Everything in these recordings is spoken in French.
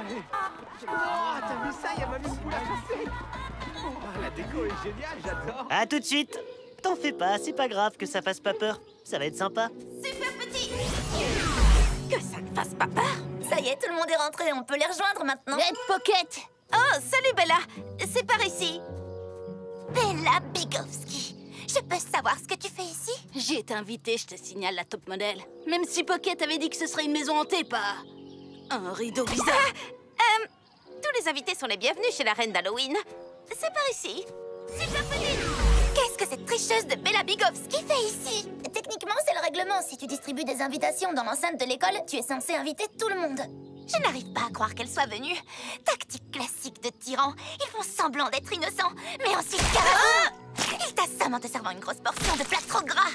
Oh, t'as vu ça? Il y a même une poule à chasser. Oh, la déco est géniale, j'adore. À tout de suite. T'en fais pas, c'est pas grave que ça fasse pas peur. Ça va être sympa. Super petit. Que ça ne fasse pas peur. Ça y est, tout le monde est rentré, on peut les rejoindre maintenant. Red Pocket. Oh, salut Bella. C'est par ici. Bella Bigovski. Je peux savoir ce que tu fais ici? J'ai été invitée, je te signale, la top modèle. Même si Pocket avait dit que ce serait une maison hantée, pas un rideau bizarre. Tous les invités sont les bienvenus chez la reine d'Halloween. C'est par ici. Super petite. Qu'est-ce que cette tricheuse de Bella Bigovski fait ici? Techniquement, c'est le règlement. Si tu distribues des invitations dans l'enceinte de l'école, tu es censé inviter tout le monde. Je n'arrive pas à croire qu'elle soit venue. Tactique classique de tyran. Ils font semblant d'être innocents, mais ensuite il t'assomme en te servant une grosse portion de plat trop gras.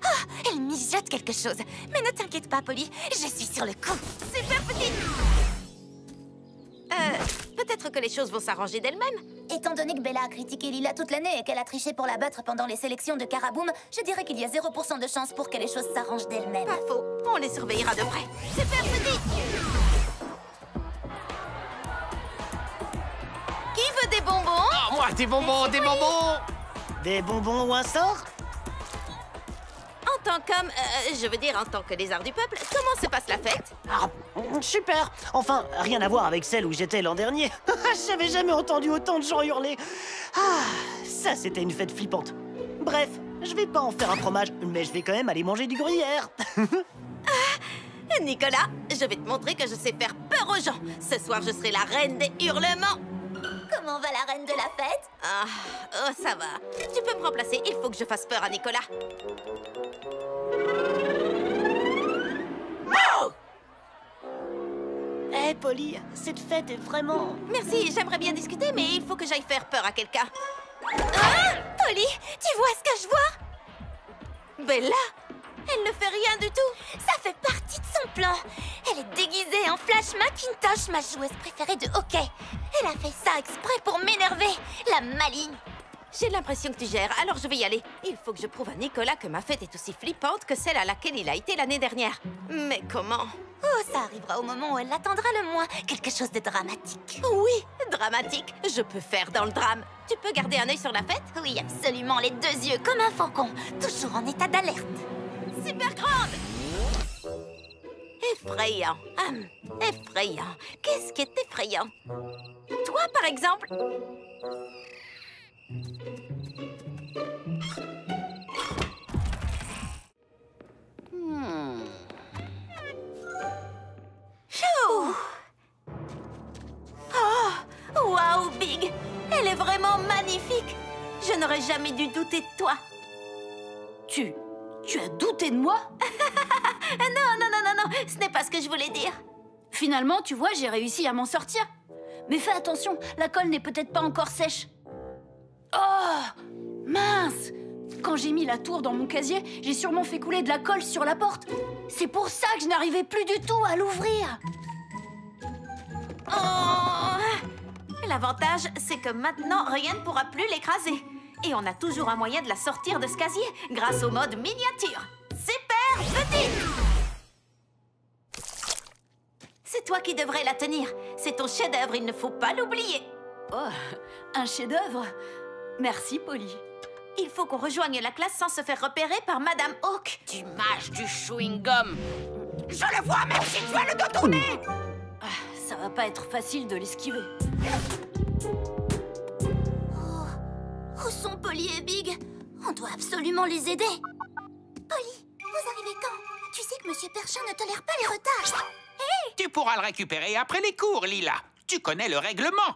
Oh, elle mijote quelque chose. Mais ne t'inquiète pas, Polly, je suis sur le coup. Super petite. Peut-être que les choses vont s'arranger d'elles-mêmes. Étant donné que Bella a critiqué Lila toute l'année et qu'elle a triché pour la battre pendant les sélections de Caraboom, je dirais qu'il y a 0% de chance pour que les choses s'arrangent d'elles-mêmes. Pas faux. On les surveillera de près. Super petite. Qui veut des bonbons? Oh, moi, des bonbons, des bonbons. Des bonbons ou un sort? En tant qu'homme, je veux dire en tant que lézard du peuple, comment se passe la fête? Ah, super. Enfin, rien à voir avec celle où j'étais l'an dernier. J'avais jamais entendu autant de gens hurler. Ah, ça c'était une fête flippante. Bref, je vais pas en faire un fromage, mais je vais quand même aller manger du gruyère. Nicolas, je vais te montrer que je sais faire peur aux gens. Ce soir, je serai la reine des hurlements. Comment va la reine de la fête? Ah, oh, ça va. Tu peux me remplacer, il faut que je fasse peur à Nicolas. Oh! Hé, Polly, cette fête est vraiment... Merci, j'aimerais bien discuter, mais il faut que j'aille faire peur à quelqu'un. Ah! Polly, tu vois ce que je vois? Bella, elle ne fait rien du tout. Ça fait partie de son plan. Elle est déguisée en Flash McIntosh, ma joueuse préférée de hockey. Elle a fait ça exprès pour m'énerver, la maligne. J'ai l'impression que tu gères, alors je vais y aller. Il faut que je prouve à Nicolas que ma fête est aussi flippante que celle à laquelle il a été l'année dernière. Mais comment? Oh, ça arrivera au moment où elle l'attendra le moins. Quelque chose de dramatique. Oui, dramatique. Je peux faire dans le drame. Tu peux garder un œil sur la fête? Oui, absolument, les deux yeux comme un faucon. Toujours en état d'alerte. Super grande! Effrayant. Effrayant. Qu'est-ce qui est effrayant? Toi, par exemple? Chou! Oh! Waouh, Big! Elle est vraiment magnifique! Je n'aurais jamais dû douter de toi. Tu as douté de moi? Non, ce n'est pas ce que je voulais dire. Finalement, tu vois, j'ai réussi à m'en sortir. Mais fais attention, la colle n'est peut-être pas encore sèche. Oh! Mince! Quand j'ai mis la tour dans mon casier, j'ai sûrement fait couler de la colle sur la porte. C'est pour ça que je n'arrivais plus du tout à l'ouvrir. Oh! L'avantage, c'est que maintenant, rien ne pourra plus l'écraser. Et on a toujours un moyen de la sortir de ce casier, grâce au mode miniature. Super petite! C'est toi qui devrais la tenir. C'est ton chef-d'œuvre, il ne faut pas l'oublier. Oh, un chef-d'œuvre. Merci, Polly. Il faut qu'on rejoigne la classe sans se faire repérer par Madame Hawk. Tu mâches du chewing-gum. Je le vois même si tu as le dos tourné. Ça va pas être facile de l'esquiver. Où sont Polly et Big? On doit absolument les aider. Polly, vous arrivez quand? Tu sais que Monsieur Perchin ne tolère pas les retards. Hé! Tu pourras le récupérer après les cours, Lila. Tu connais le règlement.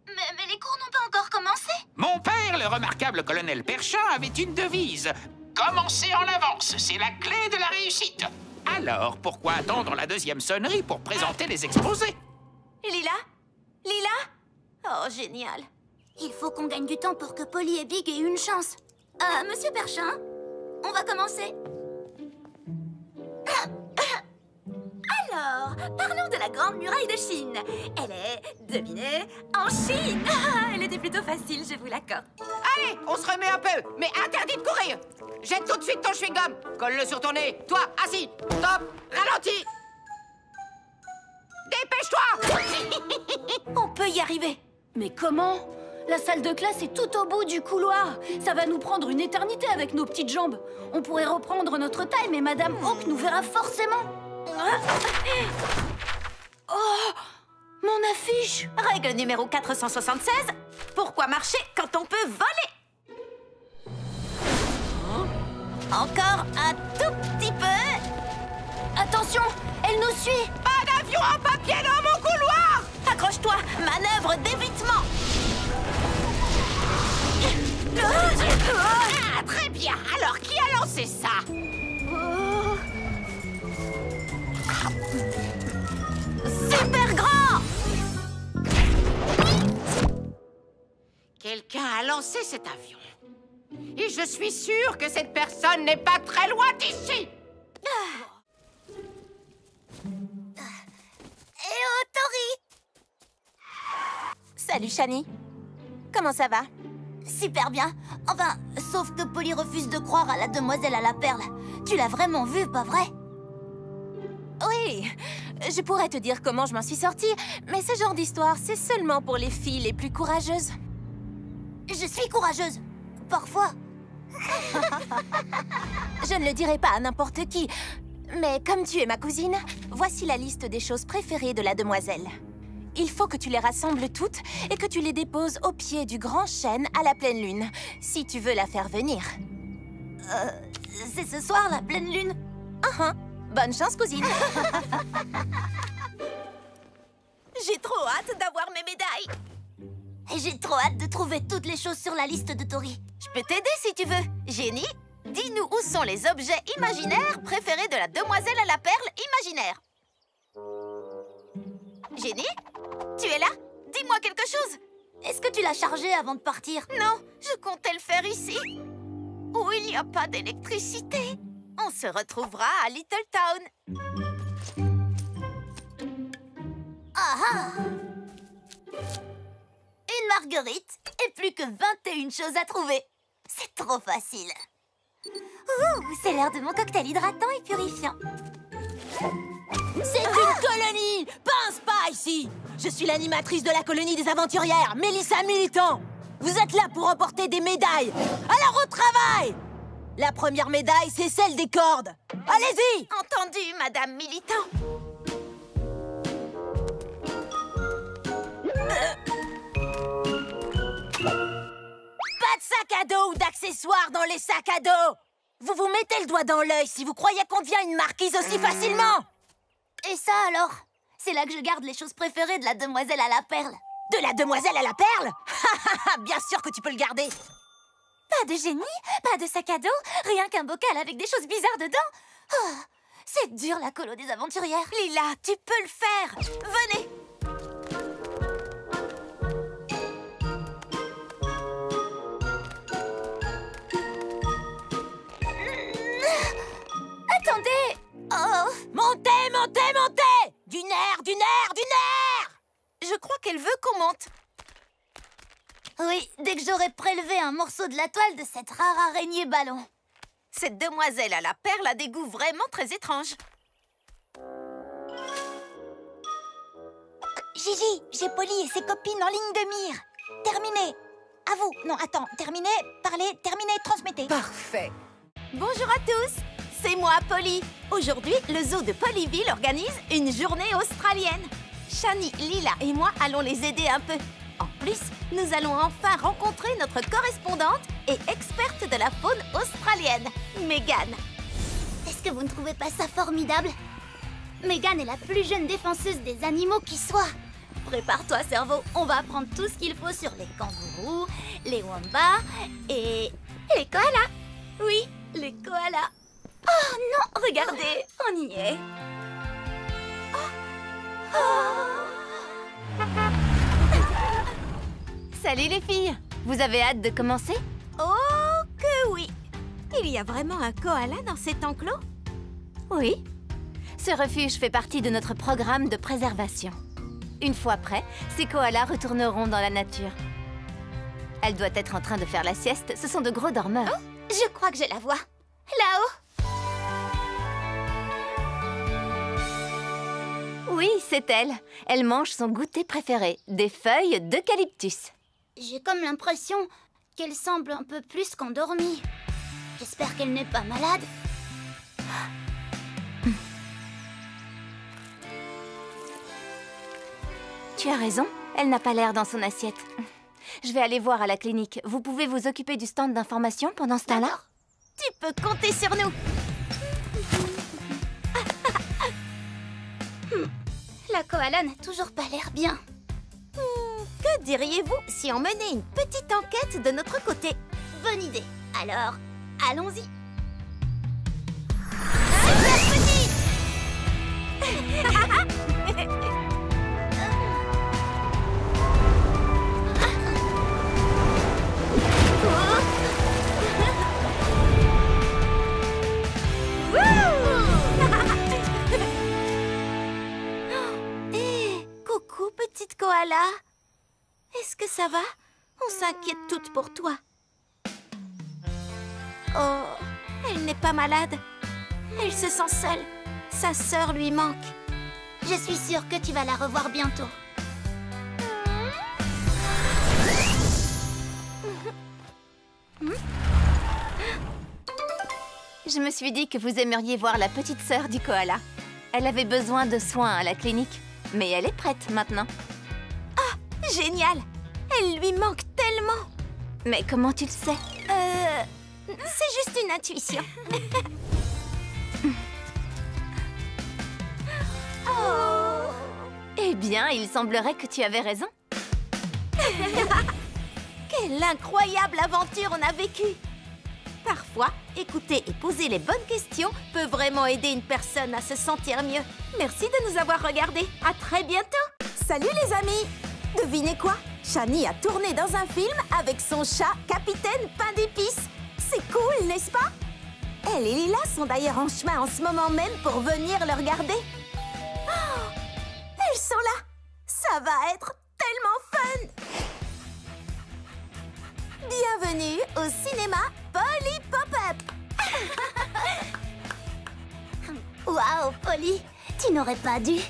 Mais les cours n'ont pas encore commencé. Mon père, le remarquable colonel Perchin, avait une devise. Commencer en avance, c'est la clé de la réussite. Alors, pourquoi attendre la deuxième sonnerie pour présenter les exposés? Lila? Lila? Oh, génial. Il faut qu'on gagne du temps pour que Polly et Big aient une chance. Monsieur Perchin, on va commencer. Alors, parlons de la Grande Muraille de Chine. Elle est, devinez, en Chine. Elle était plutôt facile, je vous l'accorde. Allez, on se remet un peu, mais interdit de courir. Jette tout de suite ton chewing-gum. Colle-le sur ton nez. Toi, assis. Stop. Ralentis. Dépêche-toi! On peut y arriver. Mais comment? La salle de classe est tout au bout du couloir. Ça va nous prendre une éternité avec nos petites jambes. On pourrait reprendre notre taille, mais Madame Hawk nous verra forcément. Oh, mon affiche! Règle numéro 476. Pourquoi marcher quand on peut voler? Encore un tout petit peu. Attention, elle nous suit. Pas d'avion en papier dans mon couloir! Accroche-toi, manœuvre d'évitement. Ah, très bien. Alors, qui a lancé ça? Super grand. Quelqu'un a lancé cet avion. Et je suis sûre que cette personne n'est pas très loin d'ici. Et oh, Tori! Salut, Shani. Comment ça va? Super bien. Enfin, sauf que Polly refuse de croire à la demoiselle à la perle. Tu l'as vraiment vue, pas vrai? Oui, je pourrais te dire comment je m'en suis sortie, mais ce genre d'histoire, c'est seulement pour les filles les plus courageuses. Je suis courageuse. Parfois. Je ne le dirai pas à n'importe qui, mais comme tu es ma cousine, voici la liste des choses préférées de la demoiselle. Il faut que tu les rassembles toutes et que tu les déposes au pied du grand chêne à la pleine lune, si tu veux la faire venir. C'est ce soir, la pleine lune? Bonne chance, cousine. J'ai trop hâte d'avoir mes médailles. Et j'ai trop hâte de trouver toutes les choses sur la liste de Tori. Je peux t'aider si tu veux. Jenny, dis-nous où sont les objets imaginaires préférés de la demoiselle à la perle imaginaire. Jenny, tu es là? Dis-moi quelque chose. Est-ce que tu l'as chargée avant de partir? Non, je comptais le faire ici, où il n'y a pas d'électricité. On se retrouvera à Little Town. Ah! Une marguerite et plus que 21 choses à trouver. C'est trop facile. Ouh, c'est l'heure de mon cocktail hydratant et purifiant. C'est une colonie, pas un spa ici. Je suis l'animatrice de la colonie des aventurières, Mélissa Militant. Vous êtes là pour remporter des médailles. Alors au travail! La première médaille, c'est celle des cordes. Allez-y! Entendu, Madame Militant. Pas de sac à dos ou d'accessoires dans les sacs à dos. Vous vous mettez le doigt dans l'œil si vous croyez qu'on devient une marquise aussi facilement. Et ça alors? C'est là que je garde les choses préférées de la demoiselle à la perle. De la demoiselle à la perle? Bien sûr que tu peux le garder. Pas de génie, pas de sac à dos, rien qu'un bocal avec des choses bizarres dedans. Oh, c'est dur la colo des aventurières. Lila, tu peux le faire. Venez. Attendez. Oh. Montez, montez, montez! Du nerf, du nerf, du nerf! Je crois qu'elle veut qu'on monte. Oui, dès que j'aurai prélevé un morceau de la toile de cette rare araignée ballon. Cette demoiselle à la perle a des goûts vraiment très étranges. Gigi, j'ai Polly et ses copines en ligne de mire. Terminé. À vous. Non, attends. Terminé, parlez, terminé, transmettez. Parfait. Bonjour à tous, c'est moi, Polly. Aujourd'hui, le zoo de Pollyville organise une journée australienne. Shani, Lila et moi allons les aider un peu. En plus, nous allons enfin rencontrer notre correspondante et experte de la faune australienne, Megan. Est-ce que vous ne trouvez pas ça formidable? Megan est la plus jeune défenseuse des animaux qui soit. Prépare-toi, cerveau, on va apprendre tout ce qu'il faut sur les kangourous, les wombats et les koalas. Oui, les koalas. Oh non, regardez, on y est. Salut les filles, vous avez hâte de commencer? Oh que oui! Il y a vraiment un koala dans cet enclos? Oui. Ce refuge fait partie de notre programme de préservation. Une fois prêts, ces koalas retourneront dans la nature. Elle doit être en train de faire la sieste, ce sont de gros dormeurs. Oh, je crois que je la vois. Là-haut. Oui, c'est elle. Elle mange son goûter préféré, des feuilles d'eucalyptus. J'ai comme l'impression qu'elle semble un peu plus qu'endormie. J'espère qu'elle n'est pas malade. Tu as raison, elle n'a pas l'air dans son assiette. Je vais aller voir à la clinique. Vous pouvez vous occuper du stand d'information pendant ce temps-là? Tu peux compter sur nous. La koala n'a toujours pas l'air bien. Que diriez-vous si on menait une petite enquête de notre côté? Bonne idée. Alors, allons-y. Coucou, petite koala. Est-ce que ça va? On s'inquiète toutes pour toi. Oh, elle n'est pas malade. Elle se sent seule. Sa sœur lui manque. Je suis sûre que tu vas la revoir bientôt. Je me suis dit que vous aimeriez voir la petite sœur du koala. Elle avait besoin de soins à la clinique, mais elle est prête maintenant. Ah, génial! Elle lui manque tellement! Mais comment tu le sais? C'est juste une intuition. Oh. Eh bien, il semblerait que tu avais raison. Quelle incroyable aventure on a vécue! Parfois, écouter et poser les bonnes questions peut vraiment aider une personne à se sentir mieux. Merci de nous avoir regardés. À très bientôt. Salut les amis! Devinez quoi? Shani a tourné dans un film avec son chat Capitaine Pain d'épices. C'est cool, n'est-ce pas? Elle et Lila sont d'ailleurs en chemin en ce moment même pour venir le regarder. Oh, elles sont là! Ça va être tellement fun! Bienvenue au cinéma Polly Pop-Up! Waouh, Polly, tu n'aurais pas dû.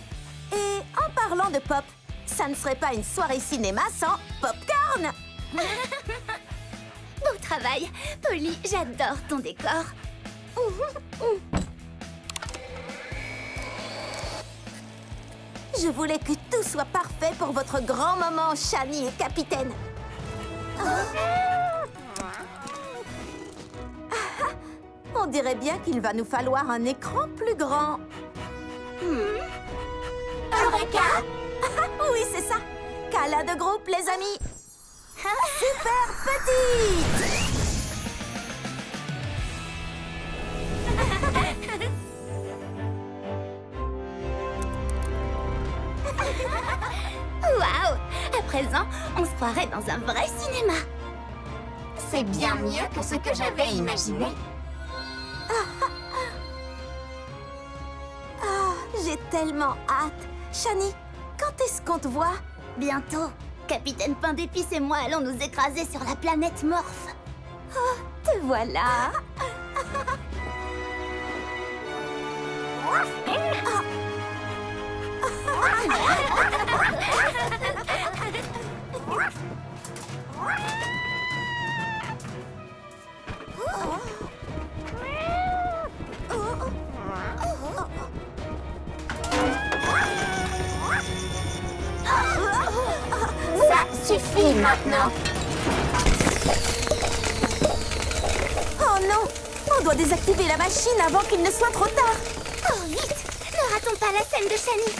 Et en parlant de pop, ça ne serait pas une soirée cinéma sans popcorn! Beau travail, Polly, j'adore ton décor. Je voulais que tout soit parfait pour votre grand moment, Shani et Capitaine. On dirait bien qu'il va nous falloir un écran plus grand. Eureka! Oui, c'est ça. Câlin de groupe, les amis. Super petite! Waouh! À présent, on se croirait dans un vrai cinéma. C'est bien mieux que ce que j'avais imaginé. J'ai tellement hâte. Shani, quand est-ce qu'on te voit? Bientôt, Capitaine Pain d'épices et moi allons nous écraser sur la planète Morph. Te voilà. Ça suffit maintenant. Oh non! On doit désactiver la machine avant qu'il ne soit trop tard. Oh, vite! Ne ratons pas la scène de Shani.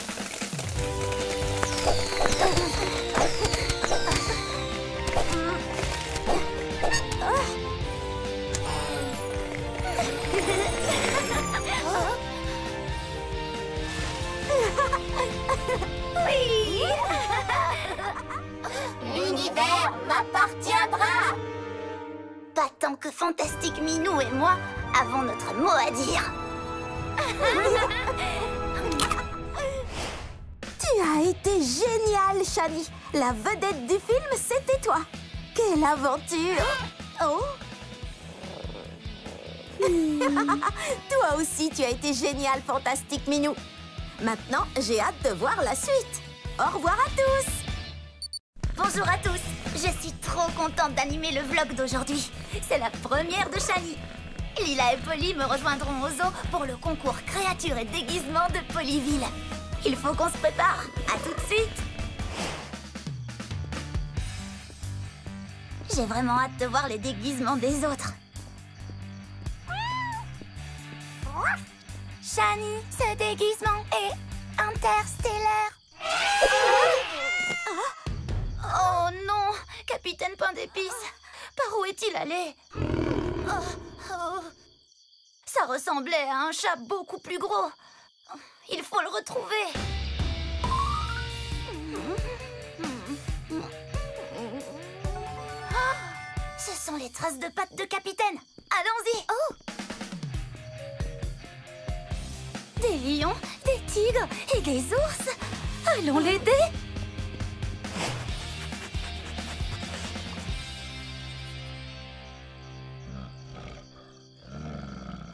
Oui! L'univers m'appartiendra. Pas tant que Fantastique Minou et moi avons notre mot à dire. Tu as été génial, Shani. La vedette du film, c'était toi. Quelle aventure! Oh! Toi aussi, tu as été génial, Fantastique Minou. Maintenant, j'ai hâte de voir la suite. Au revoir à tous. Bonjour à tous. Je suis trop contente d'animer le vlog d'aujourd'hui. C'est la première de Shani. Lila et Polly me rejoindront au zoo pour le concours créatures et déguisements de Polyville. Il faut qu'on se prépare. À tout de suite. J'ai vraiment hâte de voir les déguisements des autres. Shani, ce déguisement est interstellaire. Oh non, Capitaine Pain d'Épices, par où est-il allé? Ça ressemblait à un chat beaucoup plus gros. Il faut le retrouver. Ce sont les traces de pattes de Capitaine. Allons-y. Oh. Des lions, des tigres et des ours. Allons l'aider.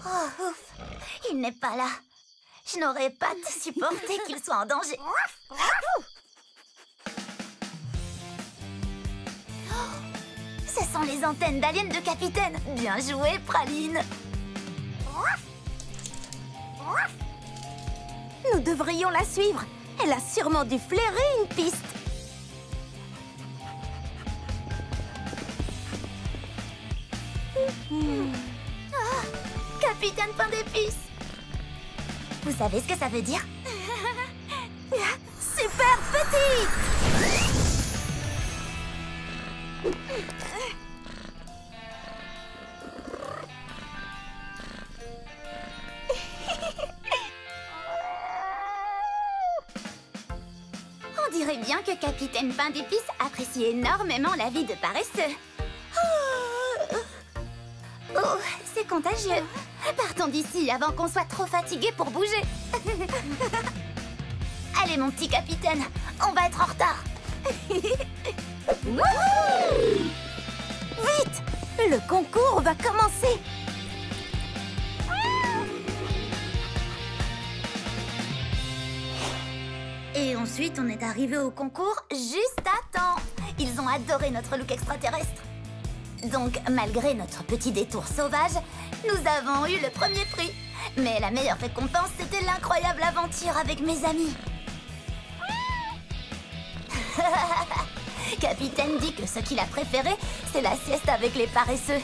Oh, ouf. Il n'est pas là. Je n'aurais pas supporté qu'il soit en danger. Ce sont les antennes d'aliens de Capitaine. Bien joué, Praline. Nous devrions la suivre. Elle a sûrement dû flairer une piste. Capitaine Pain d'Épices. Vous savez ce que ça veut dire? Super petite. On dirait bien que Capitaine Pain d'Épices apprécie énormément la vie de paresseux. Oh, c'est contagieux. Partons d'ici avant qu'on soit trop fatigués pour bouger. Allez, mon petit capitaine, on va être en retard. Vite! Le concours va commencer. Et ensuite, on est arrivé au concours juste à temps. Ils ont adoré notre look extraterrestre. Donc, malgré notre petit détour sauvage, nous avons eu le premier prix. Mais la meilleure récompense, c'était l'incroyable aventure avec mes amis. Capitaine dit que ce qu'il a préféré, c'est la sieste avec les paresseux.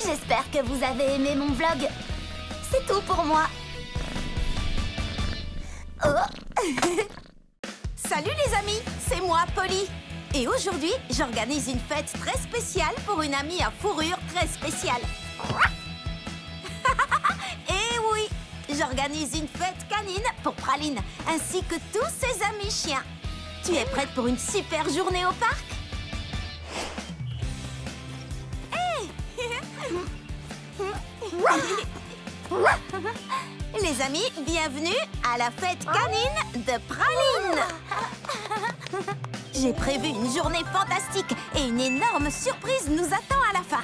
J'espère que vous avez aimé mon vlog. C'est tout pour moi. Oh. Salut les amis, c'est moi, Polly. Et aujourd'hui, j'organise une fête très spéciale pour une amie à fourrure très spéciale. Et oui, j'organise une fête canine pour Praline, ainsi que tous ses amis chiens. Tu es prête pour une super journée au parc? Hey! Les amis, bienvenue à la fête canine de Praline. J'ai prévu une journée fantastique et une énorme surprise nous attend à la fin.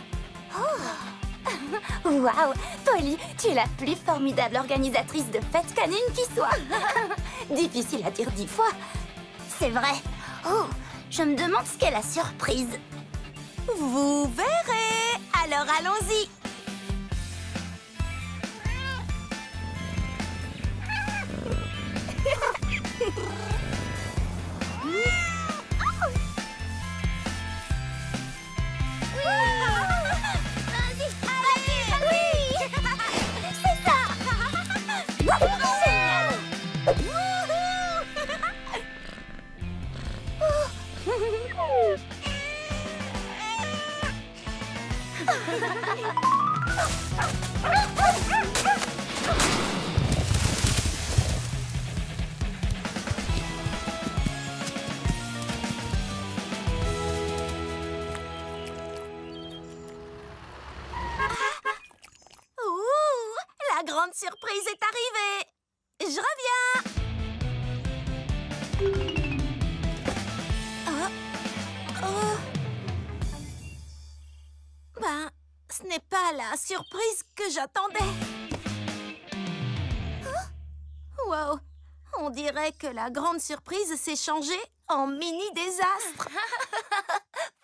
Waouh, Polly, tu es la plus formidable organisatrice de fêtes canines qui soit. Difficile à dire 10 fois. C'est vrai. Oh, je me demande ce qu'est la surprise. Vous verrez. Alors allons-y. La grande surprise est arrivée. Je reviens. Ben, ce n'est pas la surprise que j'attendais. Wow, On dirait que la grande surprise s'est changée en mini-désastre.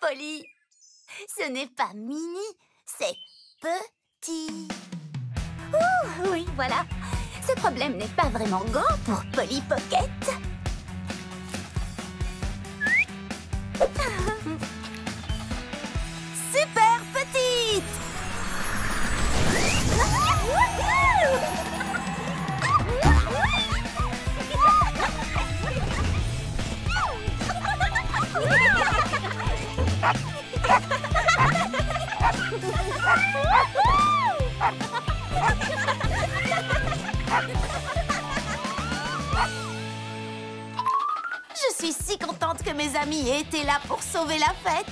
Polly, ce n'est pas mini, c'est petit. Ouh, oui, voilà. Ce problème n'est pas vraiment grand pour Polly Pocket. Super petite! Je suis si contente que mes amis aient été là pour sauver la fête.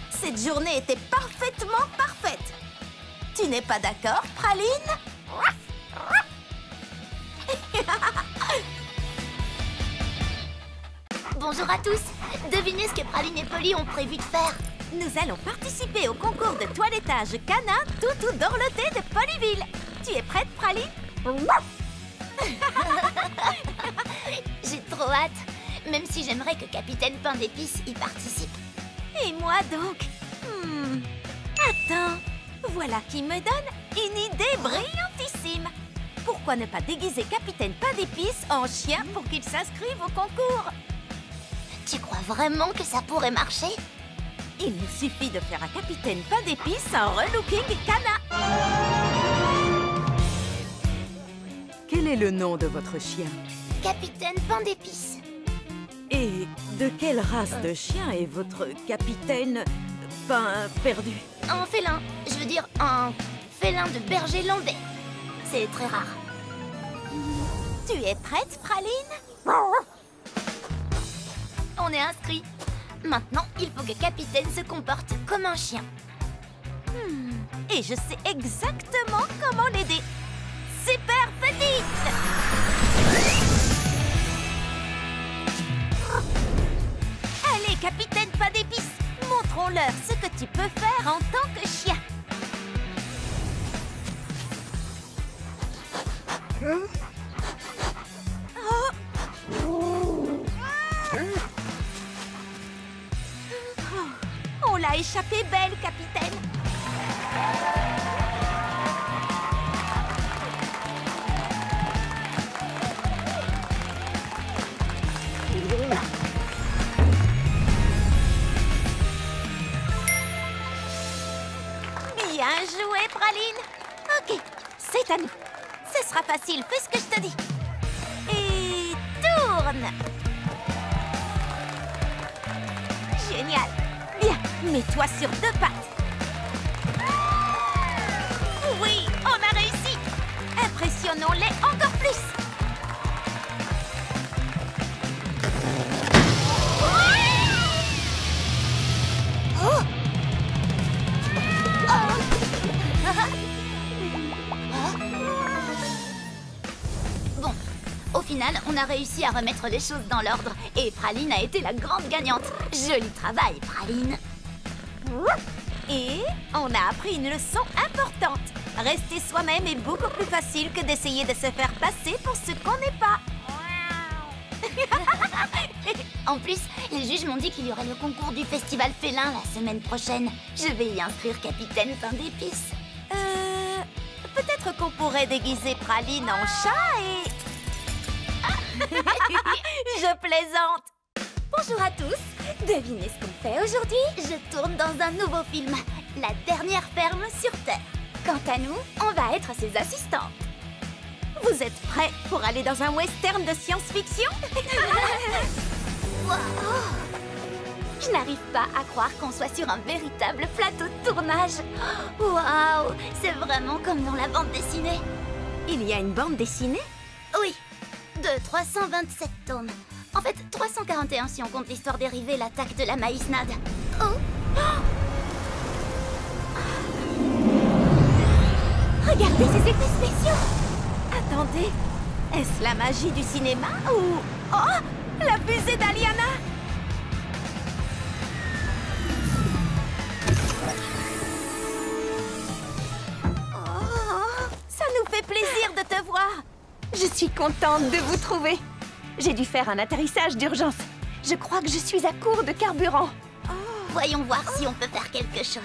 Cette journée était parfaitement parfaite. Tu n'es pas d'accord, Praline? Bonjour à tous. Devinez ce que Praline et Polly ont prévu de faire. Nous allons participer au concours de toilettage canin Toutou Dorloté de Polyville. Tu es prête, Praline? J'ai trop hâte, même si j'aimerais que Capitaine Pain d'Épices y participe. Et moi donc? Attends, voilà qui me donne une idée brillantissime. Pourquoi ne pas déguiser Capitaine Pain d'Épices en chien pour qu'il s'inscrive au concours? Tu crois vraiment que ça pourrait marcher? Il nous suffit de faire un Capitaine Pain d'Épices en relooking canin. Quel est le nom de votre chien? Capitaine Pain d'Épices. Et de quelle race de chien est votre capitaine Pain perdu? Un félin, je veux dire un félin de berger landais. C'est très rare. Tu es prête, Praline? On est inscrits. Maintenant, il faut que Capitaine se comporte comme un chien. Et je sais exactement comment l'aider. Super petite! Allez, Capitaine Pain d'Épices, montrons-leur ce que tu peux faire en tant que chien. On l'a échappé belle, Capitaine. Bien joué, Praline. Ok, c'est à nous. Ce sera facile, fais ce que je te dis. Et tourne. Génial. Bien, mets-toi sur deux pattes. Oui, on a réussi. Impressionnons-les encore plus. Bon, au final, on a réussi à remettre les choses dans l'ordre et Praline a été la grande gagnante. Joli travail, Praline. Et on a appris une leçon importante. Rester soi-même est beaucoup plus facile que d'essayer de se faire passer pour ce qu'on n'est pas. En plus, les juges m'ont dit qu'il y aurait le concours du festival félin la semaine prochaine. Je vais y inscrire Capitaine Pain d'Épices. Peut-être qu'on pourrait déguiser Praline en chat et... Je plaisante. Bonjour à tous. Devinez ce qu'on fait aujourd'hui? Je tourne dans un nouveau film, La dernière ferme sur Terre. Quant à nous, on va être ses assistantes. Vous êtes prêts pour aller dans un western de science-fiction? Wow. Je n'arrive pas à croire qu'on soit sur un véritable plateau de tournage. Waouh, c'est vraiment comme dans la bande dessinée. Il y a une bande dessinée? Oui, de 327 tomes. En fait, 341 si on compte l'histoire dérivée, l'attaque de la maïsnade. Oh, Regardez ces effets spéciaux! Attendez, est-ce la magie du cinéma ou... Oh, la fusée d'Aliana! Oh, ça nous fait plaisir de te voir. Je suis contente de vous trouver. J'ai dû faire un atterrissage d'urgence. Je crois que je suis à court de carburant. Voyons voir si on peut faire quelque chose.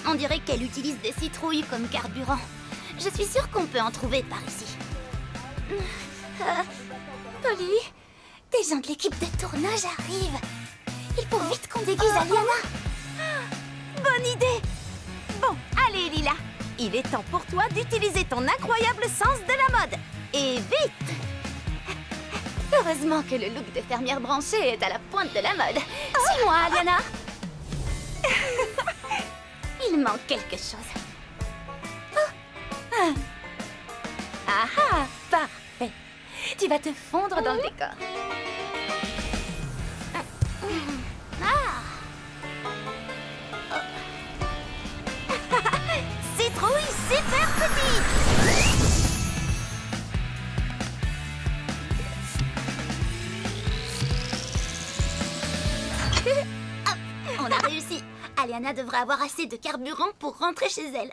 On dirait qu'elle utilise des citrouilles comme carburant. Je suis sûre qu'on peut en trouver par ici. Polly, des gens de l'équipe de tournage arrivent. Il faut vite qu'on déguise Aliana. Bonne idée! Bon, allez Lila, il est temps pour toi d'utiliser ton incroyable sens de la mode. Et vite! Heureusement que le look de fermière branchée est à la pointe de la mode. Suis-moi, Aliana. Il manque quelque chose. Ah ah, parfait. Tu vas te fondre dans le décor. Citrouille super petite. On a réussi. Aliana devrait avoir assez de carburant pour rentrer chez elle.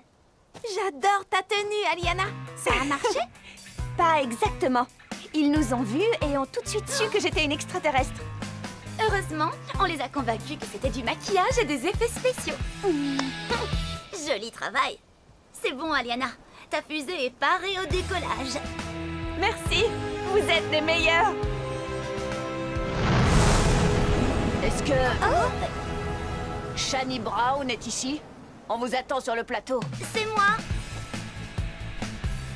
J'adore ta tenue, Aliana. Ça a marché? Pas exactement. Ils nous ont vus et ont tout de suite su que j'étais une extraterrestre. Heureusement, on les a convaincus que c'était du maquillage et des effets spéciaux. Joli travail. C'est bon, Aliana. Ta fusée est parée au décollage. Merci, vous êtes les meilleurs. Est-ce que... Shani Brown est ici? On vous attend sur le plateau. C'est moi.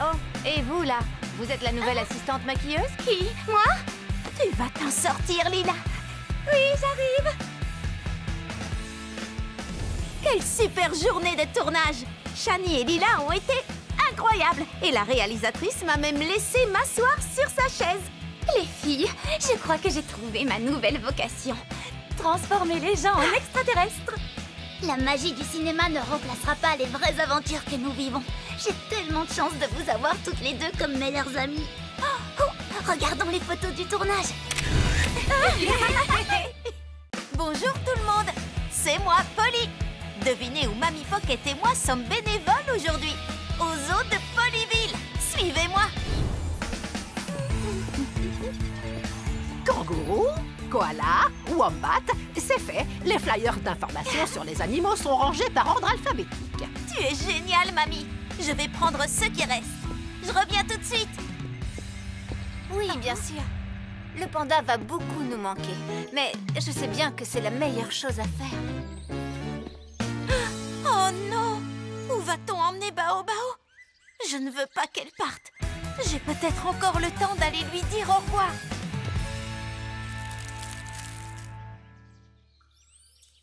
Oh, et vous là? Vous êtes la nouvelle assistante maquilleuse? Qui? Moi? Tu vas t'en sortir, Lila. Oui, j'arrive. Quelle super journée de tournage. Shani et Lila ont été incroyables. Et la réalisatrice m'a même laissé m'asseoir sur sa chaise. Les filles, je crois que j'ai trouvé ma nouvelle vocation. Transformer les gens en extraterrestres. La magie du cinéma ne remplacera pas les vraies aventures que nous vivons. J'ai tellement de chance de vous avoir toutes les deux comme meilleures amies. Regardons les photos du tournage. Bonjour tout le monde, c'est moi, Polly. Devinez où Mamie Pocket et moi sommes bénévoles aujourd'hui. Au zoo de Polyville. Suivez-moi. Kangourou, koala, wombat, c'est fait. Les flyers d'information sur les animaux sont rangés par ordre alphabétique. Tu es géniale, Mamie. Je vais prendre ce qui reste. Je reviens tout de suite. Oui, bien sûr. Le panda va beaucoup nous manquer. Mais je sais bien que c'est la meilleure chose à faire. Oh non! Où va-t-on emmener Bao Bao? Je ne veux pas qu'elle parte. J'ai peut-être encore le temps d'aller lui dire au revoir.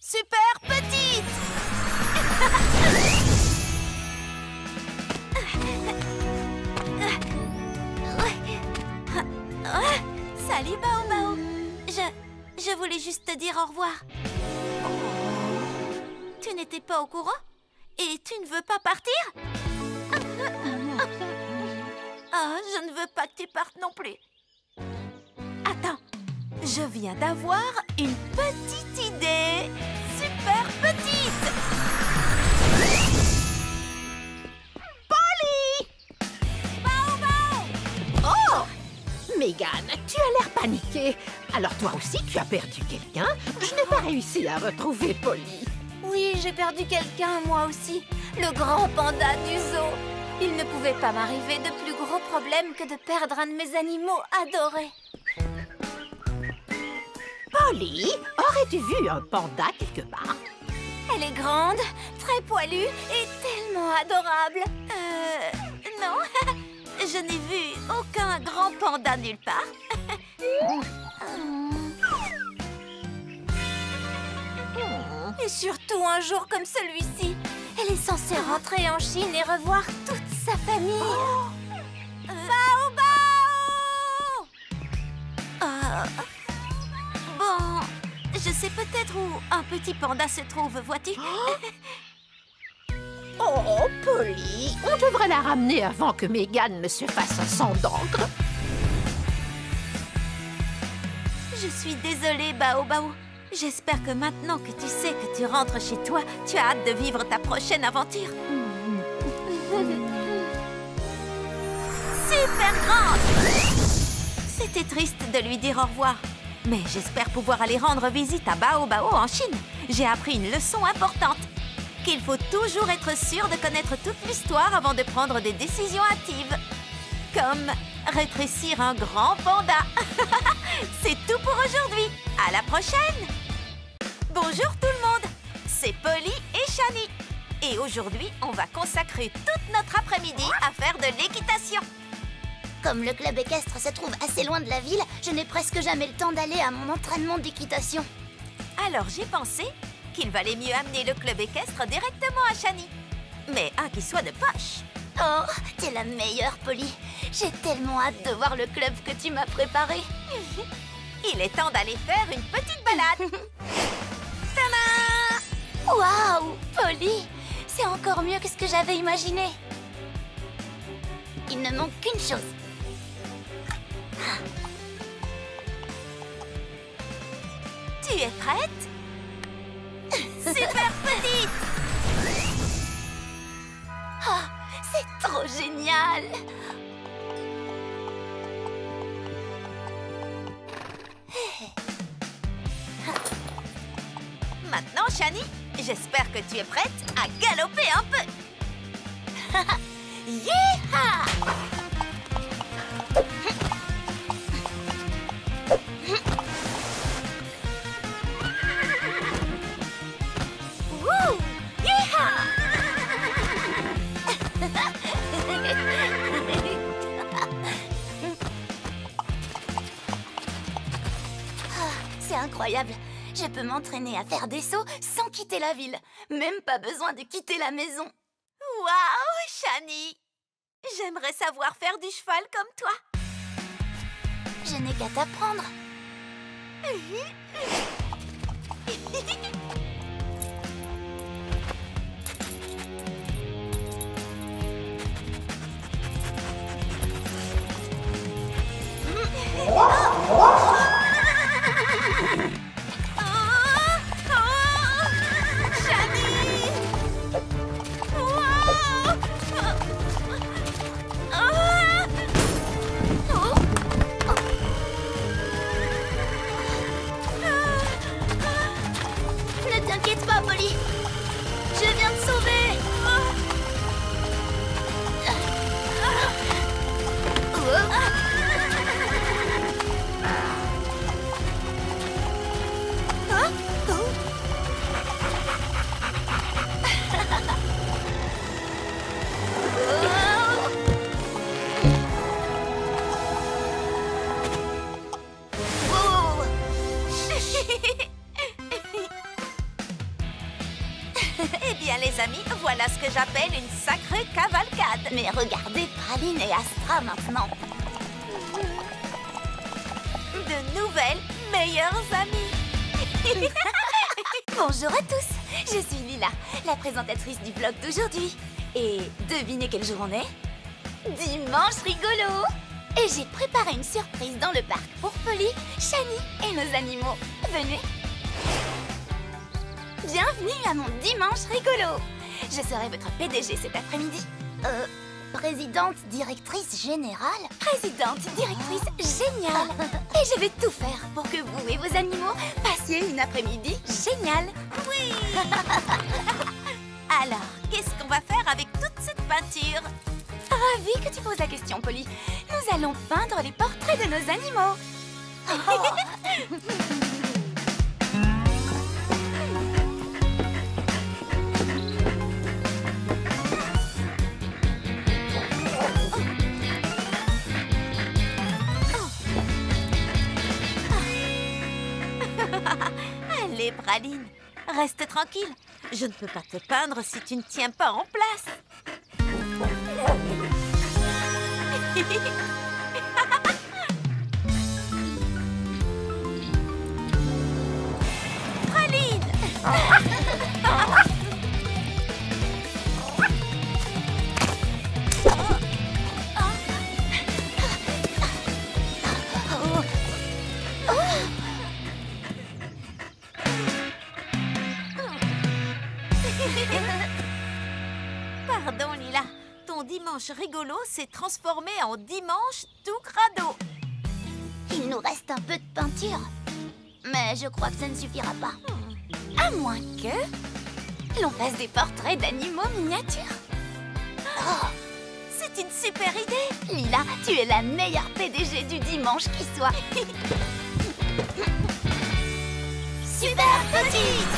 Super petite! Salut Bao Bao. Je voulais juste te dire au revoir. Tu n'étais pas au courant? Et tu ne veux pas partir? Ah, je ne veux pas que tu partes non plus. Attends, je viens d'avoir une petite idée. Super petite. Polly! Bao Bao! Oh! Megan, tu as l'air paniquée. Alors toi aussi, tu as perdu quelqu'un? Je n'ai pas réussi à retrouver Polly. Oui, j'ai perdu quelqu'un, moi aussi. Le grand panda du zoo. Il ne pouvait pas m'arriver de plus gros problème que de perdre un de mes animaux adorés. Polly, aurais-tu vu un panda quelque part? Elle est grande, très poilue et tellement adorable. Non, je n'ai vu aucun grand panda nulle part. Et surtout un jour comme celui-ci. Elle est censée rentrer en Chine et revoir toute sa famille. Bao Bao! Bon, je sais peut-être où un petit panda se trouve, vois-tu? Oh, Polly, on devrait la ramener avant que Megan ne se fasse un sang d'encre. Je suis désolée, Bao Bao. J'espère que maintenant que tu sais que tu rentres chez toi, tu as hâte de vivre ta prochaine aventure. Super C'était triste de lui dire au revoir. Mais j'espère pouvoir aller rendre visite à Bao Bao en Chine. J'ai appris une leçon importante. Qu'il faut toujours être sûr de connaître toute l'histoire avant de prendre des décisions hâtives. Comme rétrécir un grand panda. C'est tout pour aujourd'hui. À la prochaine. Bonjour tout le monde. C'est Polly et Shani. Et aujourd'hui, on va consacrer toute notre après-midi à faire de l'équitation. Comme le club équestre se trouve assez loin de la ville, je n'ai presque jamais le temps d'aller à mon entraînement d'équitation. Alors j'ai pensé qu'il valait mieux amener le club équestre directement à Shani. Mais un qui soit de poche. Oh, t'es la meilleure, Polly. J'ai tellement hâte de voir le club que tu m'as préparé. Il est temps d'aller faire une petite balade. Tada! Waouh, Polly, c'est encore mieux que ce que j'avais imaginé. Il ne manque qu'une chose. Tu es prête? Super petite! Oh, c'est trop génial! Maintenant, Shani, j'espère que tu es prête à galoper un peu. Yeeha! Wouh! Yeeha! C'est incroyable. Je peux m'entraîner à faire des sauts sans quitter la ville. Même pas besoin de quitter la maison. Waouh, Shani! J'aimerais savoir faire du cheval comme toi. Je n'ai qu'à t'apprendre. Ne t'inquiète pas, Polly. Je viens te sauver. Eh bien, les amis, voilà ce que j'appelle une sacrée cavalcade. Mais regardez Praline et Astra maintenant. De nouvelles meilleures amies. Bonjour à tous, je suis Lila, la présentatrice du vlog d'aujourd'hui. Et devinez quel jour on est? Dimanche rigolo! Et j'ai préparé une surprise dans le parc pour Polly, Shani et nos animaux. Venez! Bienvenue à mon dimanche rigolo! Je serai votre PDG cet après-midi. Présidente, directrice générale? Présidente, directrice géniale! Et je vais tout faire pour que vous et vos animaux passiez une après-midi géniale! Oui! Alors, qu'est-ce qu'on va faire avec toute cette peinture? Ravie que tu poses la question, Polly. Nous allons peindre les portraits de nos animaux. Allez, Praline, reste tranquille. Je ne peux pas te peindre si tu ne tiens pas en place. Praline! Pardon, Lila. Ton dimanche rigolo s'est transformé en dimanche tout crado. Il nous reste un peu de peinture. Mais je crois que ça ne suffira pas. À moins que l'on fasse des portraits d'animaux miniatures. Oh, c'est une super idée. Lila, tu es la meilleure PDG du dimanche qui soit. Super petite!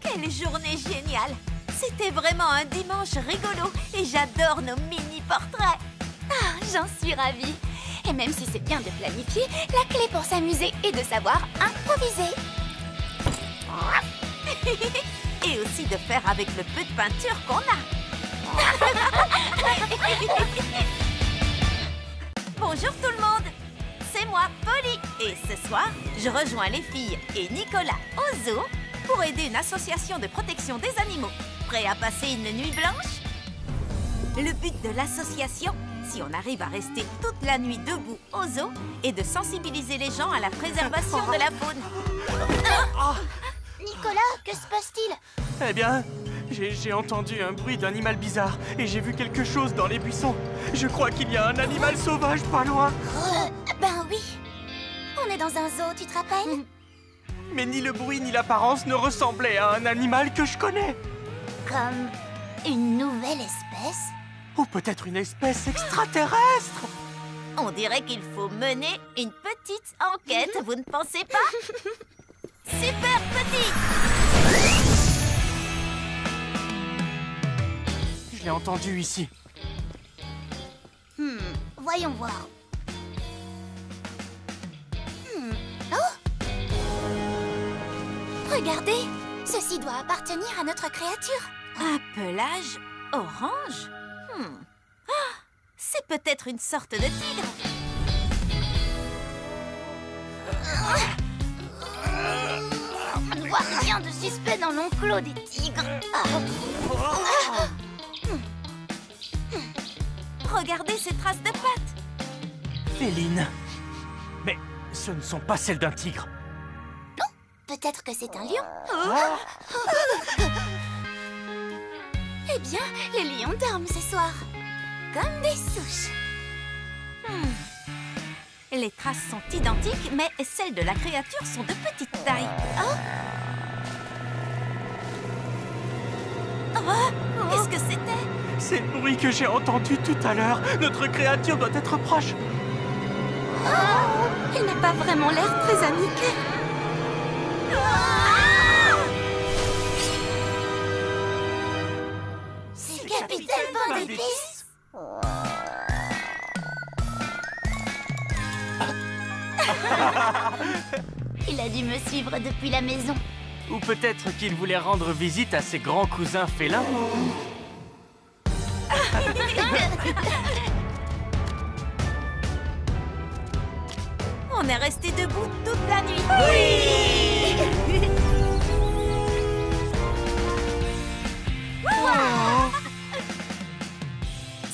Quelle journée géniale! C'était vraiment un dimanche rigolo et j'adore nos mini-portraits. Ah, j'en suis ravie. Et même si c'est bien de planifier, la clé pour s'amuser est de savoir improviser. Et aussi de faire avec le peu de peinture qu'on a. Bonjour tout le monde, c'est moi, Polly. Et ce soir, je rejoins les filles et Nicolas au zoo pour aider une association de protection des animaux. Prêt à passer une nuit blanche? Le but de l'association, si on arrive à rester toute la nuit debout au zoo, est de sensibiliser les gens à la préservation de la faune. Nicolas, que se passe-t-il? Eh bien, j'ai entendu un bruit d'animal bizarre et j'ai vu quelque chose dans les buissons. Je crois qu'il y a un animal sauvage pas loin. Ben oui. On est dans un zoo, tu te rappelles? Mais ni le bruit ni l'apparence ne ressemblaient à un animal que je connais. Comme une nouvelle espèce? Ou peut-être une espèce extraterrestre. On dirait qu'il faut mener une petite enquête, vous ne pensez pas? Super petite! Je l'ai entendu ici. Voyons voir. Oh! Regardez! Ceci doit appartenir à notre créature. Un pelage orange? Ah, c'est peut-être une sorte de tigre. On ne voit rien de suspect dans l'enclos des tigres. Regardez ces traces de pattes. Féline. Mais ce ne sont pas celles d'un tigre. Peut-être que c'est un lion. Eh bien, les lions dorment ce soir. Comme des souches. Les traces sont identiques, mais celles de la créature sont de petite taille. Qu'est-ce que c'était? C'est le bruit que j'ai entendu tout à l'heure. Notre créature doit être proche. Il n'a pas vraiment l'air très amical. C'est Capitaine Bon d'épices. Il a dû me suivre depuis la maison. Ou peut-être qu'il voulait rendre visite à ses grands cousins félins. On est resté debout toute la nuit. Oui!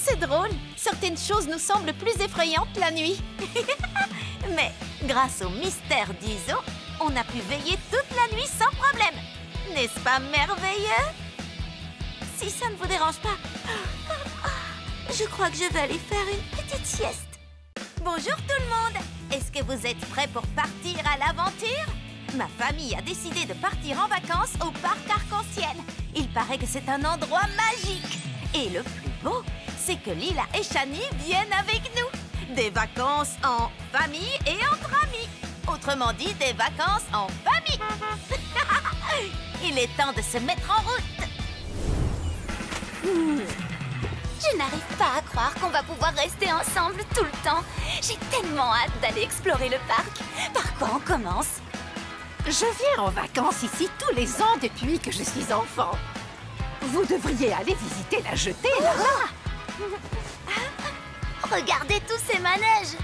C'est drôle, certaines choses nous semblent plus effrayantes la nuit. Mais grâce au mystère du zoo, on a pu veiller toute la nuit sans problème. N'est-ce pas merveilleux? Si ça ne vous dérange pas, je crois que je vais aller faire une petite sieste. Bonjour tout le monde! Est-ce que vous êtes prêts pour partir à l'aventure? Ma famille a décidé de partir en vacances au parc Arc-en-Ciel. Il paraît que c'est un endroit magique. Et le plus beau, c'est que Lila et Shani viennent avec nous. Des vacances en famille et entre amis. Autrement dit, des vacances en famille. Il est temps de se mettre en route. Je n'arrive pas à croire qu'on va pouvoir rester ensemble tout le temps. J'ai tellement hâte d'aller explorer le parc. Par quoi on commence? Je viens en vacances ici tous les ans depuis que je suis enfant. Vous devriez aller visiter la jetée, là-bas. Regardez tous ces manèges.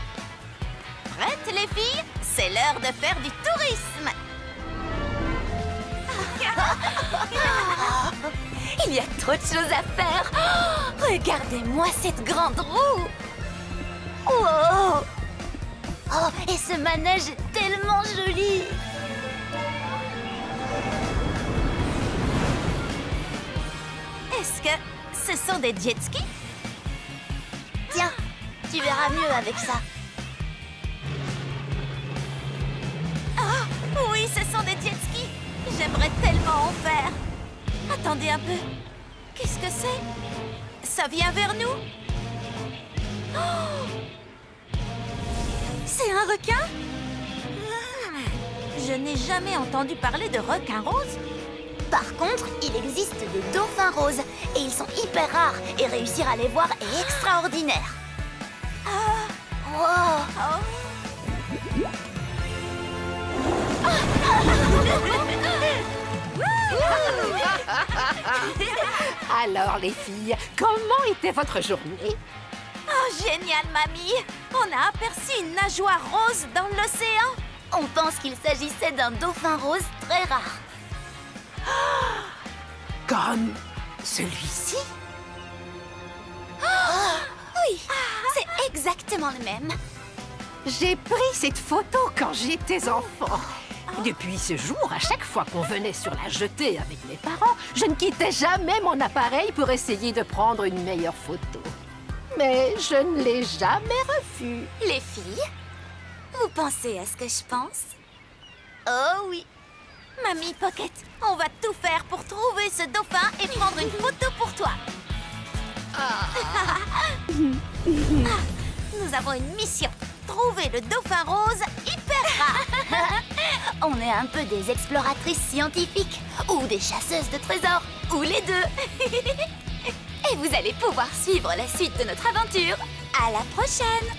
Prêtes, les filles? C'est l'heure de faire du tourisme. Il y a trop de choses à faire. Oh, regardez-moi cette grande roue. Wow. Oh, et ce manège est tellement joli. Est-ce que ce sont des jet skis? Tiens, tu verras mieux avec ça. Ah, oui, ce sont des jet skis. J'aimerais tellement en faire. Attendez un peu. Qu'est-ce que c'est? Ça vient vers nous? Oh, c'est un requin? Je n'ai jamais entendu parler de requin rose. Par contre, il existe des dauphins roses et ils sont hyper rares et réussir à les voir est extraordinaire. Ah, Wow. Alors, les filles, comment était votre journée? Oh, génial, mamie! On a aperçu une nageoire rose dans l'océan. On pense qu'il s'agissait d'un dauphin rose très rare. Comme celui-ci? Oui, c'est exactement le même. J'ai pris cette photo quand j'étais enfant. Depuis ce jour, à chaque fois qu'on venait sur la jetée avec mes parents, je ne quittais jamais mon appareil pour essayer de prendre une meilleure photo. Mais je ne l'ai jamais revu. Les filles, vous pensez à ce que je pense? Oh oui. Mamie Pocket, on va tout faire pour trouver ce dauphin et prendre une photo pour toi. Nous avons une mission. Trouver le dauphin rose hyper rare. On est un peu des exploratrices scientifiques ou des chasseuses de trésors, ou les deux. Et vous allez pouvoir suivre la suite de notre aventure. À la prochaine.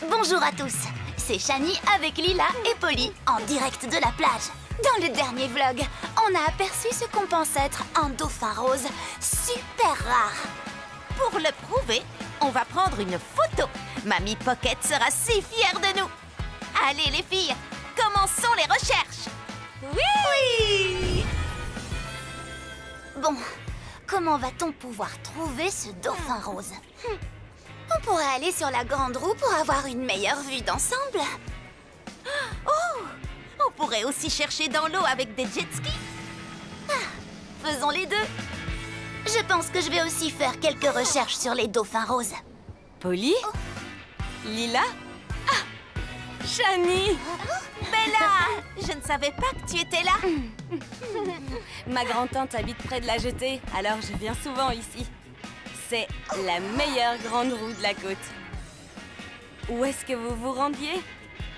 Bonjour à tous, c'est Shani avec Lila et Polly en direct de la plage. Dans le dernier vlog, on a aperçu ce qu'on pense être un dauphin rose super rare. Pour le prouver, on va prendre une photo. Mamie Pocket sera si fière de nous. Allez les filles, commençons les recherches. Oui! Bon, comment va-t-on pouvoir trouver ce dauphin rose? On pourrait aller sur la grande roue pour avoir une meilleure vue d'ensemble. Oh! On pourrait aussi chercher dans l'eau avec des jet skis. Faisons les deux. Je pense que je vais aussi faire quelques recherches sur les dauphins roses. Polly? Lila? Shani! Bella! Je ne savais pas que tu étais là. Ma grand-tante habite près de la jetée, alors je viens souvent ici. C'est la meilleure grande roue de la côte. Où est-ce que vous vous rendiez?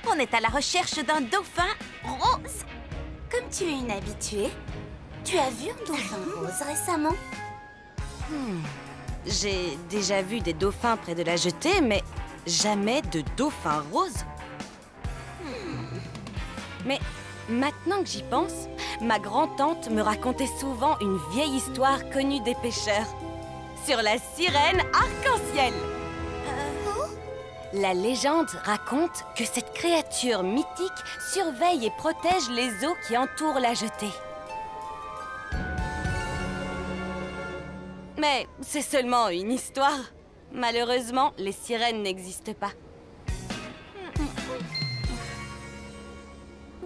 On est à la recherche d'un dauphin rose. Comme tu es une habituée, tu as vu un dauphin rose récemment? J'ai déjà vu des dauphins près de la jetée, mais jamais de dauphin rose. Mais maintenant que j'y pense, ma grand-tante me racontait souvent une vieille histoire connue des pêcheurs sur la sirène arc-en-ciel. La légende raconte que cette créature mythique surveille et protège les eaux qui entourent la jetée. Mais c'est seulement une histoire. Malheureusement, les sirènes n'existent pas.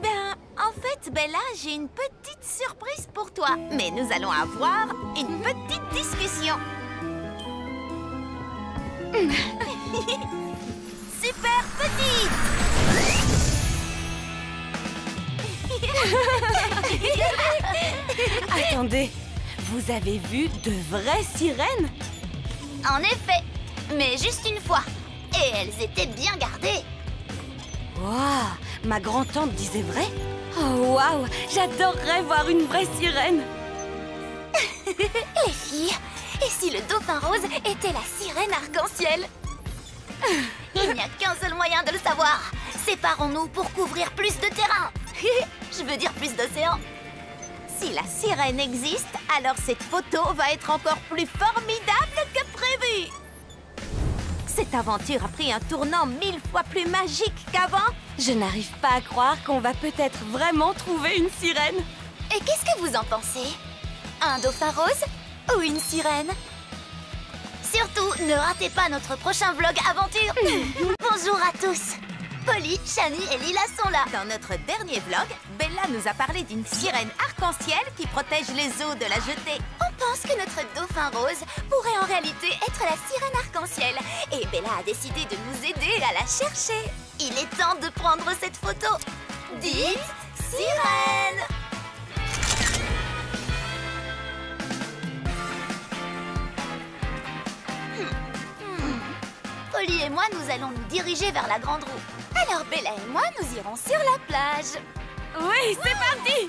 Ben, en fait, Bella, j'ai une petite surprise pour toi. Mais nous allons avoir une petite discussion. Super petite! Attendez, vous avez vu de vraies sirènes? En effet, mais juste une fois. Et elles étaient bien gardées. Waouh, ma grand-tante disait vrai? Oh waouh, j'adorerais voir une vraie sirène. Les filles, et si le dauphin rose était la sirène arc-en-ciel? Il n'y a qu'un seul moyen de le savoir. Séparons-nous pour couvrir plus de terrain. Je veux dire plus d'océan. Si la sirène existe, alors cette photo va être encore plus formidable que prévu. Cette aventure a pris un tournant 1000 fois plus magique qu'avant. Je n'arrive pas à croire qu'on va peut-être vraiment trouver une sirène. Et qu'est-ce que vous en pensez? Un dauphin rose ou une sirène? Surtout, ne ratez pas notre prochain vlog aventure. Bonjour à tous. Polly, Shani et Lila sont là. Dans notre dernier vlog, Bella nous a parlé d'une sirène arc-en-ciel qui protège les eaux de la jetée. On pense que notre dauphin rose pourrait en réalité être la sirène arc-en-ciel. Et Bella a décidé de nous aider à la chercher. Il est temps de prendre cette photo. Dites sirène! Polly et moi, nous allons nous diriger vers la grande roue. Alors Bella et moi, nous irons sur la plage. Oui, c'est parti!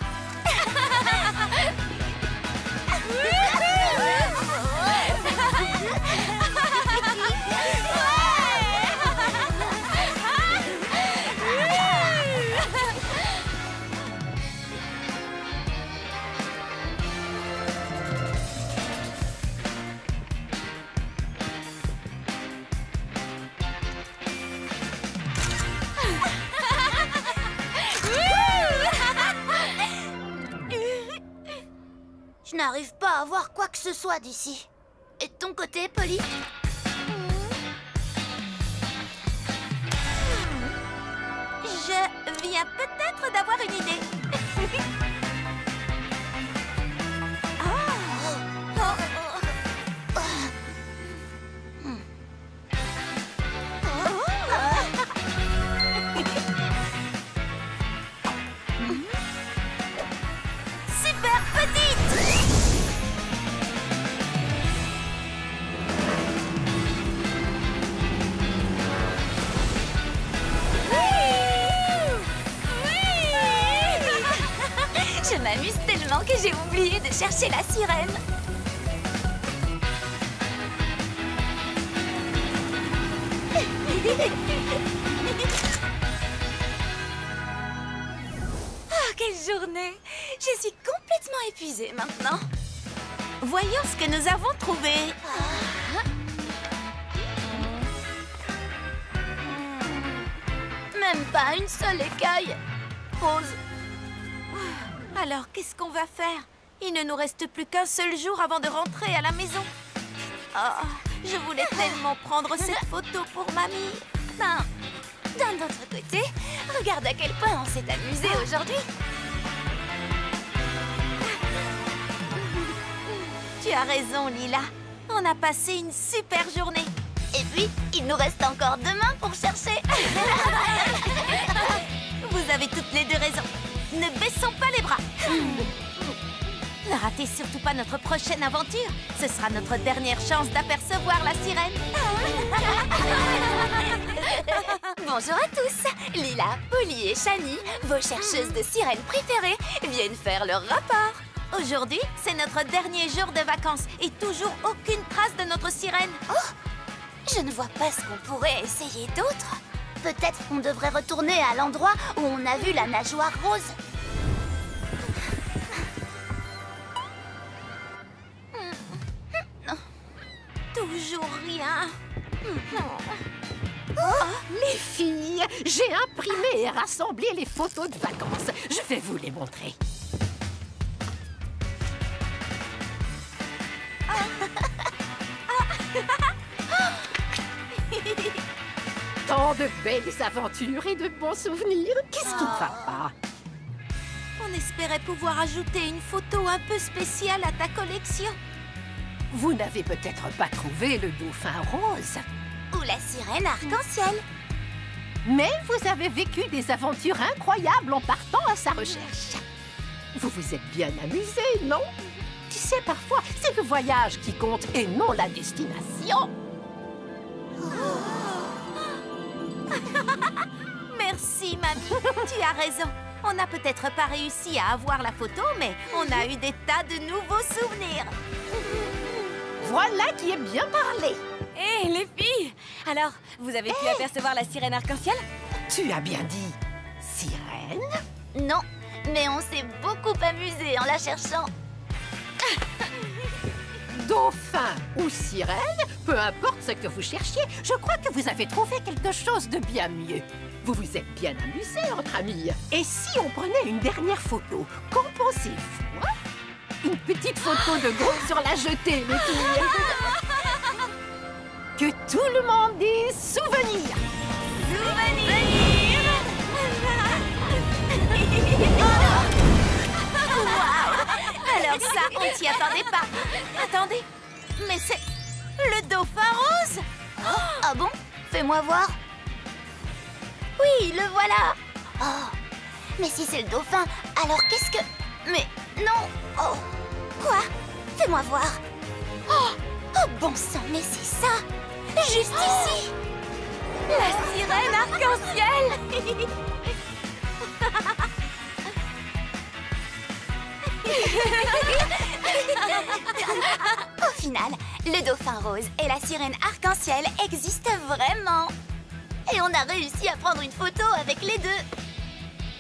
Je n'arrive pas à voir quoi que ce soit d'ici. Et de ton côté, Polly? Je viens peut-être d'avoir une idée. Super petite! Je m'amuse tellement que j'ai oublié de chercher la sirène. Oh, quelle journée! Je suis complètement épuisée maintenant. Voyons ce que nous avons trouvé. Même pas une seule écaille. Rose. Alors, qu'est-ce qu'on va faire? Il ne nous reste plus qu'un seul jour avant de rentrer à la maison. Oh, je voulais tellement prendre cette photo pour mamie. D'un autre côté, regarde à quel point on s'est amusé aujourd'hui. Tu as raison, Lila. On a passé une super journée. Et puis, il nous reste encore demain pour chercher. Vous avez toutes les deux raison. Ne baissons pas les bras. Ne ratez surtout pas notre prochaine aventure. Ce sera notre dernière chance d'apercevoir la sirène. Bonjour à tous. Lila, Polly et Shani, vos chercheuses de sirènes préférées, viennent faire leur rapport. Aujourd'hui, c'est notre dernier jour de vacances et toujours aucune trace de notre sirène. Oh, je ne vois pas ce qu'on pourrait essayer d'autre. Peut-être qu'on devrait retourner à l'endroit où on a vu la nageoire rose. Toujours rien. Les filles, j'ai imprimé et rassemblé les photos de vacances. Je vais vous les montrer. Tant de belles aventures et de bons souvenirs. Qu'est-ce qui ne va pas? On espérait pouvoir ajouter une photo un peu spéciale à ta collection. Vous n'avez peut-être pas trouvé le dauphin rose. Ou la sirène arc-en-ciel. Mais vous avez vécu des aventures incroyables en partant à sa recherche. Vous vous êtes bien amusés, non? Tu sais, parfois, c'est le voyage qui compte et non la destination. Merci, mamie. Tu as raison. On n'a peut-être pas réussi à avoir la photo, mais on a eu des tas de nouveaux souvenirs. Voilà qui est bien parlé. Hé, les filles! Alors, vous avez pu apercevoir la sirène arc-en-ciel? Tu as bien dit sirène? Non, Mais on s'est beaucoup amusé en la cherchant. Dauphin ou sirène, peu importe ce que vous cherchiez, je crois que vous avez trouvé quelque chose de bien mieux. Vous vous êtes bien amusés entre amis. Et si on prenait une dernière photo, qu'en pensez-vous, hein? Une petite photo de groupe sur la jetée, les filles. Que tout le monde dise souvenir. Alors ça, on t'y attendait pas. Attendez, mais c'est le dauphin rose. Ah bon? Fais-moi voir. Oui, le voilà. Oh, mais si c'est le dauphin, alors qu'est-ce que... Mais non. Oh, quoi? Fais-moi voir. Oh, bon sang, mais c'est ça. Juste ici. La sirène arc-en-ciel. Au final, le dauphin rose et la sirène arc-en-ciel existent vraiment. Et on a réussi à prendre une photo avec les deux.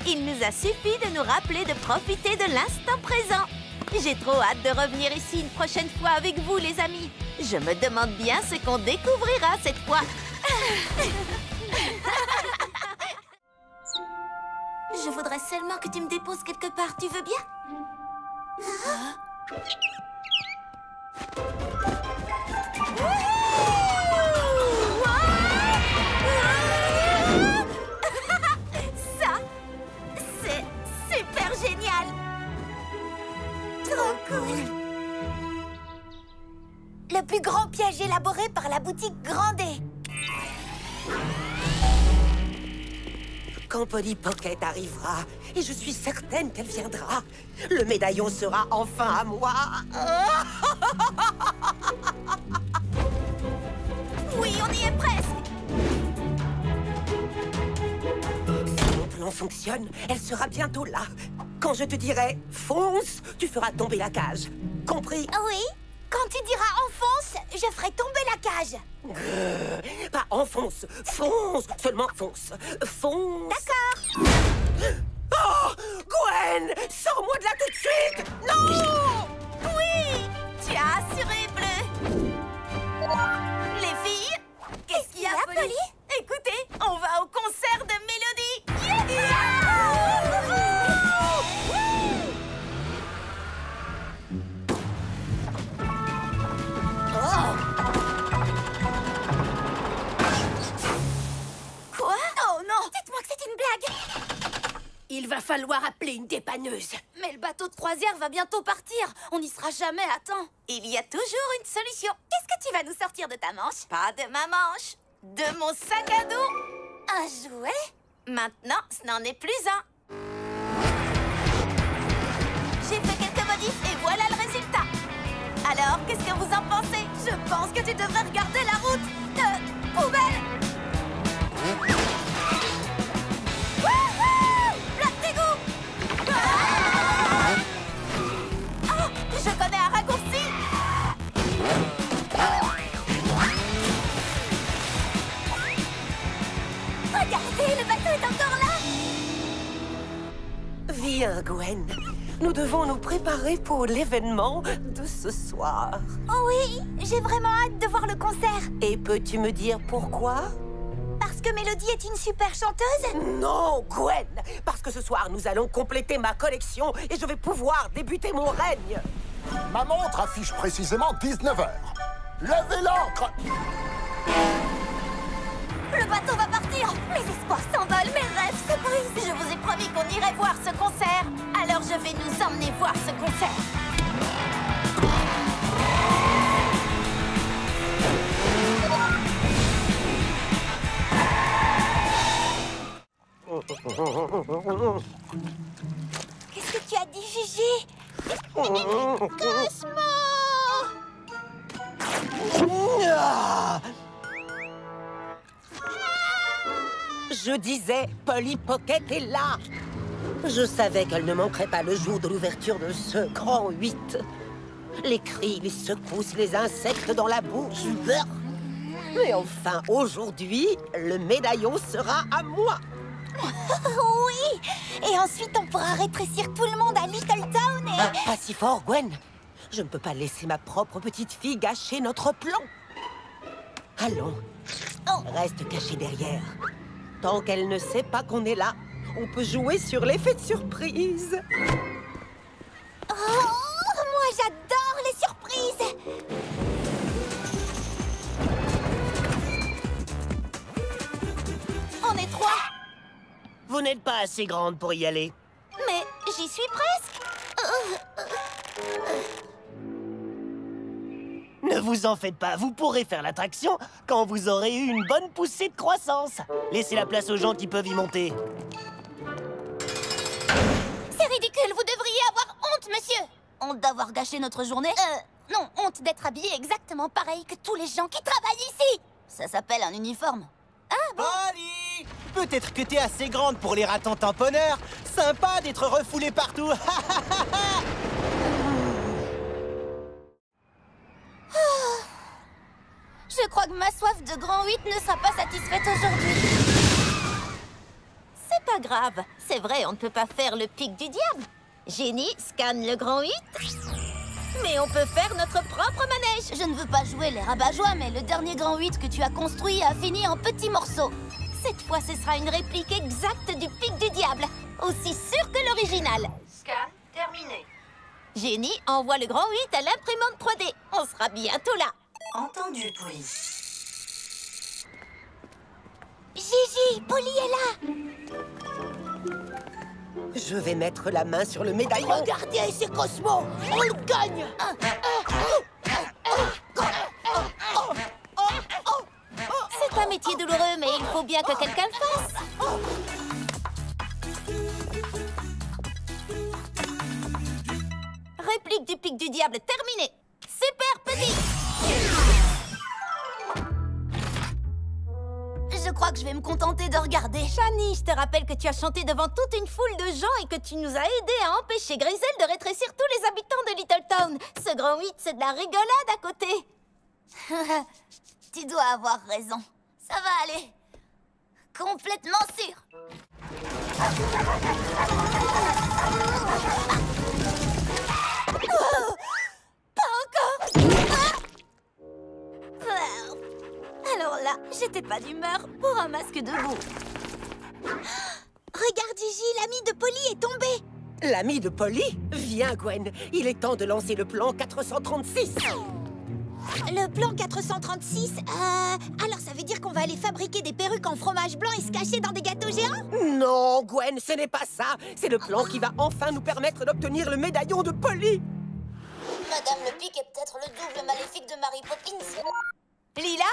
Il nous a suffi de nous rappeler de profiter de l'instant présent. J'ai trop hâte de revenir ici une prochaine fois avec vous, les amis. Je me demande bien ce qu'on découvrira cette fois. Je voudrais seulement que tu me déposes quelque part, tu veux bien? Ça, c'est super génial. Trop cool. Le plus grand piège élaboré par la boutique Grandet. Quand Polly Pocket arrivera, et je suis certaine qu'elle viendra, le médaillon sera enfin à moi. Oui, on y est presque. Si mon plan fonctionne, elle sera bientôt là. Quand je te dirai « fonce », tu feras tomber la cage. Compris? Oui. Quand tu diras enfonce, je ferai tomber la cage. Pas enfonce, fonce, seulement fonce. Fonce. D'accord. Oh, Gwen, sors-moi de là tout de suite. Non. Oui, tu as assuré, Bleu. Les filles, qu'est-ce qu'il y a, Polly? Écoutez, on va au concert de Mélodie. Quoi? Oh non! Dites-moi que c'est une blague! Il va falloir appeler une dépanneuse. Mais le bateau de croisière va bientôt partir. On n'y sera jamais à temps. Il y a toujours une solution. Qu'est-ce que tu vas nous sortir de ta manche? Pas de ma manche, de mon sac à dos. Un jouet? Maintenant, ce n'en est plus un. J'ai fait quelques modifs et voilà le résultat. Alors, qu'est-ce que vous en pensez? Je pense que tu devrais regarder la route de poubelle. Wouhou! Plaque d'égout! Ah! Oh, je connais un raccourci. Regardez, le bateau est encore là! Viens, Gwen. Nous devons nous préparer pour l'événement de ce soir. Oh oui, j'ai vraiment hâte de voir le concert. Et peux-tu me dire pourquoi? Parce que Mélodie est une super chanteuse? Non, Gwen! Parce que ce soir, nous allons compléter ma collection et je vais pouvoir débuter mon règne. Ma montre affiche précisément 19h. Levez l'ancre! Le bateau va partir. Mes espoirs s'envolent, mes rêves se brisent. Je vous ai promis qu'on irait voir ce concert. Alors je vais nous emmener voir ce concert. Qu'est-ce que tu as dit, Gigi? Cosmo! Je disais, Polly Pocket est là. Je savais qu'elle ne manquerait pas le jour de l'ouverture de ce grand 8. Les cris, les secousses, les insectes dans la bouche. Mais enfin, aujourd'hui, le médaillon sera à moi. Oui. Et ensuite, on pourra rétrécir tout le monde à Little Town et... Pas si fort, Gwen. Je ne peux pas laisser ma propre petite fille gâcher notre plan. Allons, reste cachée derrière. Tant qu'elle ne sait pas qu'on est là, on peut jouer sur l'effet de surprise. Oh, moi j'adore les surprises. On est 3. Vous n'êtes pas assez grande pour y aller. Mais j'y suis presque. Ne vous en faites pas, vous pourrez faire l'attraction quand vous aurez eu une bonne poussée de croissance. Laissez la place aux gens qui peuvent y monter. C'est ridicule, vous devriez avoir honte, monsieur. Honte d'avoir gâché notre journée? Non, honte d'être habillé exactement pareil que tous les gens qui travaillent ici. Ça s'appelle un uniforme. Ah bon? Polly! Peut-être que t'es assez grande pour les ratons tamponneurs. Sympa d'être refoulée partout. Je crois que ma soif de grand 8 ne sera pas satisfaite aujourd'hui. C'est pas grave. C'est vrai, on ne peut pas faire le pic du diable. Génie, scanne le grand 8. Mais on peut faire notre propre manège. Je ne veux pas jouer les rabat-joie, mais le dernier grand 8 que tu as construit a fini en petits morceaux. Cette fois, ce sera une réplique exacte du pic du diable. Aussi sûr que l'original. Scan terminé. Génie, envoie le grand 8 à l'imprimante 3D. On sera bientôt là. Entendu, Polly. Gigi, Polly est là. Je vais mettre la main sur le médaillon. Regardez, c'est Cosmo. On le gagne. C'est un métier douloureux, mais il faut bien que quelqu'un le fasse. Réplique du pic du diable terminée. Super petit. Je crois que je vais me contenter de regarder. Shani, je te rappelle que tu as chanté devant toute une foule de gens et que tu nous as aidés à empêcher Grisel de rétrécir tous les habitants de Little Town. Ce grand 8, c'est de la rigolade à côté. Tu dois avoir raison. Ça va aller. Complètement sûr. Pas encore. Alors là, j'étais pas d'humeur pour un masque debout. Regarde, Gigi, l'ami de Polly est tombé. L'ami de Polly? Viens, Gwen. Il est temps de lancer le plan 436. Le plan 436, alors ça veut dire qu'on va aller fabriquer des perruques en fromage blanc et se cacher dans des gâteaux géants? Non, Gwen, ce n'est pas ça. C'est le plan qui va enfin nous permettre d'obtenir le médaillon de Polly. Madame le Pic est peut-être le double maléfique de Mary Poppins. Lila?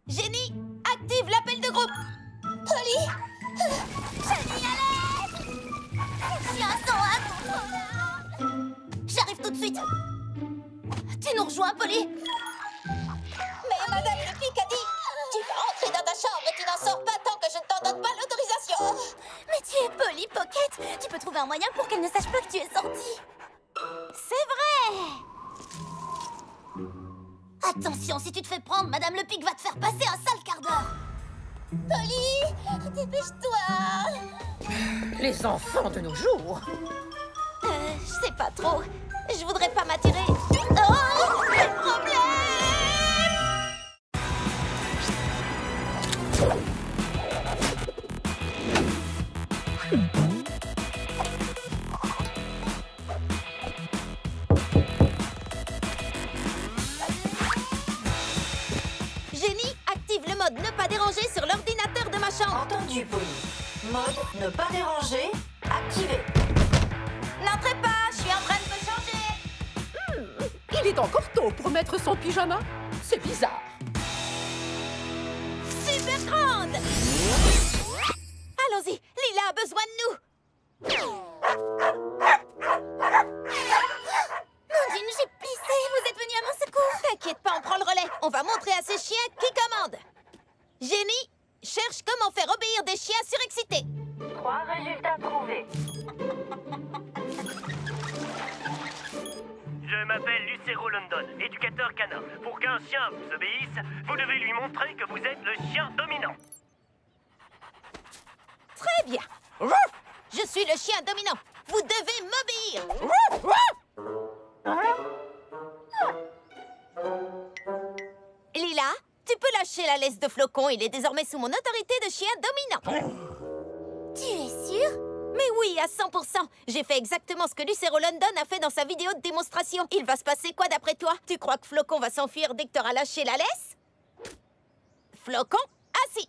Génie, active l'appel de groupe. Polly! Génie, à l'aide! Chiens sont incontrôlables! J'arrive tout de suite. Tu nous rejoins, Polly? Mais Madame le Pic a dit... Tu vas entrer dans ta chambre et tu n'en sors pas tant que je ne t'en donne pas l'autorisation. Mais tu es Polly Pocket. Tu peux trouver un moyen pour qu'elle ne sache pas que tu es sortie. C'est vrai. Attention, si tu te fais prendre, Madame le Pic va te faire passer un sale quart d'heure. Polly, dépêche-toi. Les enfants de nos jours. Je sais pas trop. Je voudrais pas m'attirer. Oh, quel problème! Génie, active le mode ne pas déranger sur l'ordinateur de ma chambre. Entendu, Polly. Mode ne pas déranger, activé. N'entrez pas, je suis en train de me changer. Il est encore tôt pour mettre son pyjama. C'est bizarre. Super grande. Allons-y, Lila a besoin de nous. Mondine, j'ai pissé. Vous êtes venu à mon secours. T'inquiète pas, on prend le relais. On va montrer à ces chiens qui commande. Génie, cherche comment faire obéir des chiens surexcités. 3 résultats trouvés. Je m'appelle Lucero London, éducateur canin. Pour qu'un chien vous obéisse, vous devez lui montrer que vous êtes le chien dominant. Très bien. Je suis le chien dominant. Vous devez m'obéir. Lila, tu peux lâcher la laisse de Flocon. Il est désormais sous mon autorité de chien dominant. Tu es sûre? Mais oui, à 100%. J'ai fait exactement ce que Lucero London a fait dans sa vidéo de démonstration. Il va se passer quoi d'après toi? Tu crois que Flocon va s'enfuir dès que t'auras lâché la laisse? Flocon, assis.